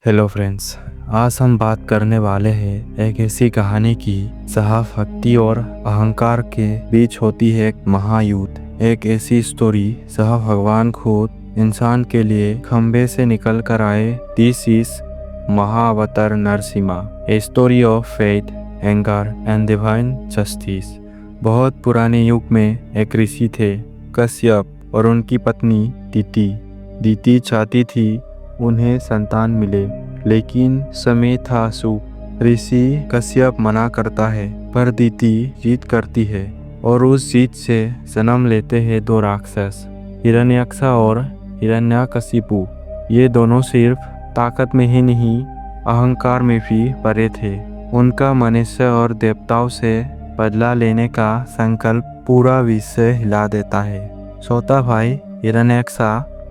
Hello friends, आज हम बात करने वाले हैं एक ऐसी कहानी की जहाँ भक्ति और अहंकार के बीच होती है एक महायुद्ध। एक ऐसी स्टोरी जहाँ भगवान खुद इंसान के लिए खंबे से निकल कर आए। This is महाअवतार Narasimha, a story of faith, anger and divine justice. बहुत पुराने युग में एक ऋषि थे, कश्यप, और उनकी पत्नी दीति। दीति चाहती थी उन्हें संतान मिले, लेकिन समय था अशुभ। ऋषि कश्यप मना करता है, पर दीति जीत करती है और उस जीत से जन्म लेते हैं दो राक्षस, हिरण्यक्ष और हिरण्यकशिपु। ये दोनों सिर्फ ताकत में ही नहीं, अहंकार में भी परे थे। उनका मनुष्य और देवताओं से बदला लेने का संकल्प पूरा विश्व हिला देता है। छोटा भाई हिरण्यक्ष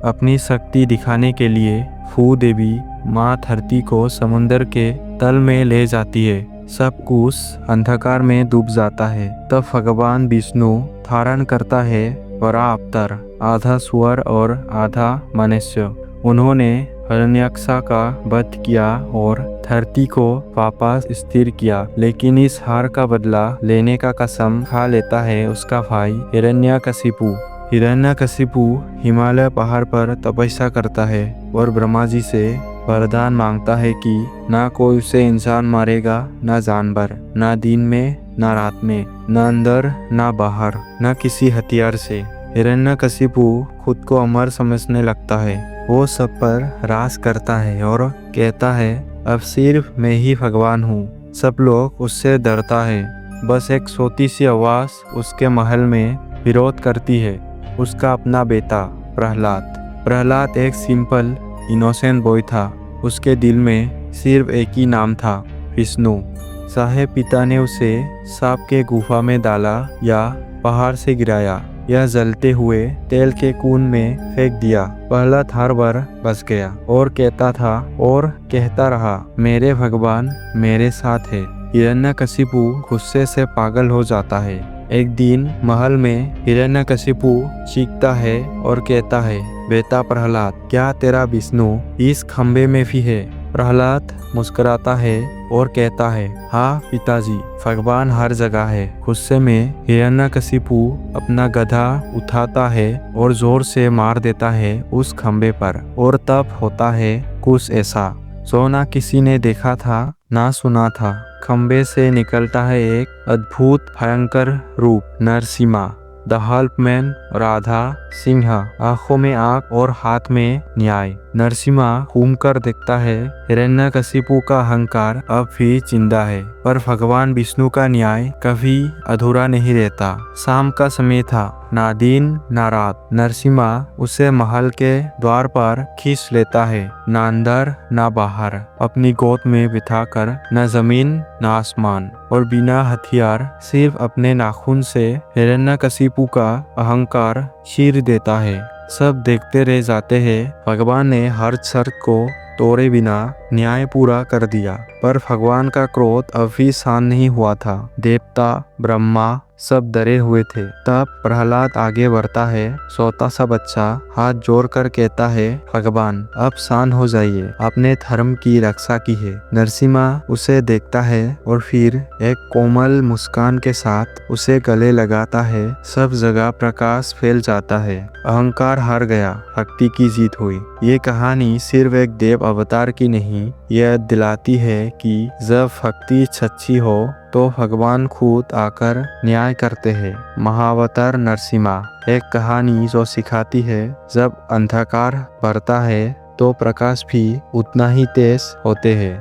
अपनी शक्ति दिखाने के लिए भू देवी माँ धरती को समुद्र के तल में ले जाती है। सब कुछ अंधकार में डूब जाता है। तब भगवान विष्णु धारण करता है बड़ा अवतार, आधा सुअर और आधा मनुष्य। उन्होंने हिरण्यक्ष का वध किया और धरती को वापस स्थिर किया, लेकिन इस हार का बदला लेने का कसम खा लेता है उसका भाई हिरण्यकशिपु। हिरण्यकशिपु हिमालय पहाड़ पर तपस्या करता है और ब्रह्मा जी से वरदान मांगता है कि ना कोई उसे इंसान मारेगा, ना जानवर, ना दिन में ना रात में, ना अंदर ना बाहर, ना किसी हथियार से। हिरण्यकशिपु खुद को अमर समझने लगता है। वो सब पर राज करता है और कहता है, अब सिर्फ मैं ही भगवान हूँ। सब लोग उससे डरता है। बस एक छोटी सी आवाज उसके महल में विरोध करती है, उसका अपना बेटा प्रहलाद। प्रहलाद एक सिंपल इनोसेंट बॉय था। उसके दिल में सिर्फ एक ही नाम था, विष्णु। चाहे पिता ने उसे सांप के गुफा में डाला या पहाड़ से गिराया या जलते हुए तेल के कुंड में फेंक दिया, प्रहलाद हर बार बच गया और कहता रहा, मेरे भगवान मेरे साथ है। हिरण्यकशिपु गुस्से से पागल हो जाता है। एक दिन महल में हिरण्यकशिपु चीखता है और कहता है, बेटा प्रहलाद, क्या तेरा विष्णु इस खंबे में भी है? प्रहलाद मुस्कुराता है और कहता है, हाँ पिताजी, भगवान हर जगह है। गुस्से में हिरण्यकशिपु अपना गधा उठाता है और जोर से मार देता है उस खंबे पर। और तब होता है कुछ ऐसा जो ना किसी ने देखा था ना सुना था। खंबे से निकलता है एक अद्भुत भयंकर रूप, नरसिम्हा, द हेल्पमैन, राधा सिंह, आंखों में आग और हाथ में न्याय। नरसिम्हा घूमकर देखता है, हिरण्यकशिपु का अहंकार अब भी जिंदा है, पर भगवान विष्णु का न्याय कभी अधूरा नहीं रहता। शाम का समय था, ना दिन ना रात। नरसिम्हा उसे महल के द्वार पर खींच लेता है, ना अंदर ना बाहर, अपनी गोद में बिठाकर, न जमीन न आसमान, और बिना हथियार सिर्फ अपने नाखून से हिरण्यकशिपु का अहंकार चीर देता है। सब देखते रह जाते हैं। भगवान ने हर शर्त को तोड़े बिना न्याय पूरा कर दिया, पर भगवान का क्रोध अभी शांत नहीं हुआ था। देवता ब्रह्मा सब डरे हुए थे। तब प्रहलाद आगे बढ़ता है। छोटा सा बच्चा हाथ जोड़कर कहता है, भगवान अब शांत हो जाइए, आपने धर्म की रक्षा की है। नरसिम्हा उसे देखता है और फिर एक कोमल मुस्कान के साथ उसे गले लगाता है। सब जगह प्रकाश फैल जाता है। अहंकार हार गया, भक्ति की जीत हुई। ये कहानी सिर्फ एक देव अवतार की नहीं, यह दिलाती है कि जब भक्ति सच्ची हो तो भगवान खुद आकर न्याय करते हैं। महाअवतार नरसिम्हा एक कहानी जो सिखाती है, जब अंधकार बढ़ता है तो प्रकाश भी उतना ही तेज होते हैं।